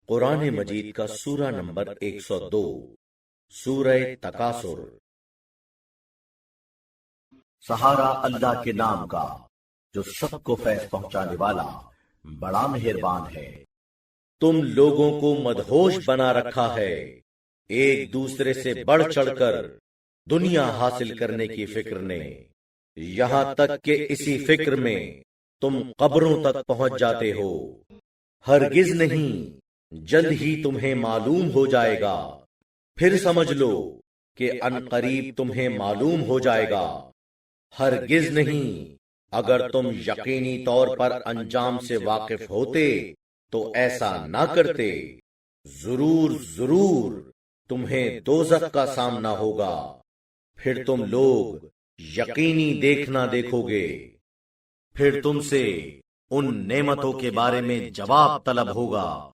قرآن مجید کا سورہ نمبر 102 سورہ تکاثر۔ سہارا اللہ کے نام کا جو سب کو فیض پہنچانے والا بڑا مہربان ہے۔ تم لوگوں کو مدہوش بنا رکھا ہے ایک دوسرے سے بڑھ چڑھ کر دنیا حاصل کرنے کی فکر نے، یہاں تک کہ اسی فکر میں تم قبروں تک پہنچ جاتے ہو۔ ہرگز نہیں، جلد ہی تمہیں معلوم ہو جائے گا، پھر سمجھ لو کہ عنقریب تمہیں معلوم ہو جائے گا۔ ہرگز نہیں، اگر تم یقینی طور پر انجام سے واقف ہوتے تو ایسا نہ کرتے۔ ضرور ضرور تمہیں دوزخ کا سامنا ہوگا، پھر تم لوگ یقینی دیکھنا دیکھو گے۔ پھر تم سے ان نعمتوں کے بارے میں جواب طلب ہوگا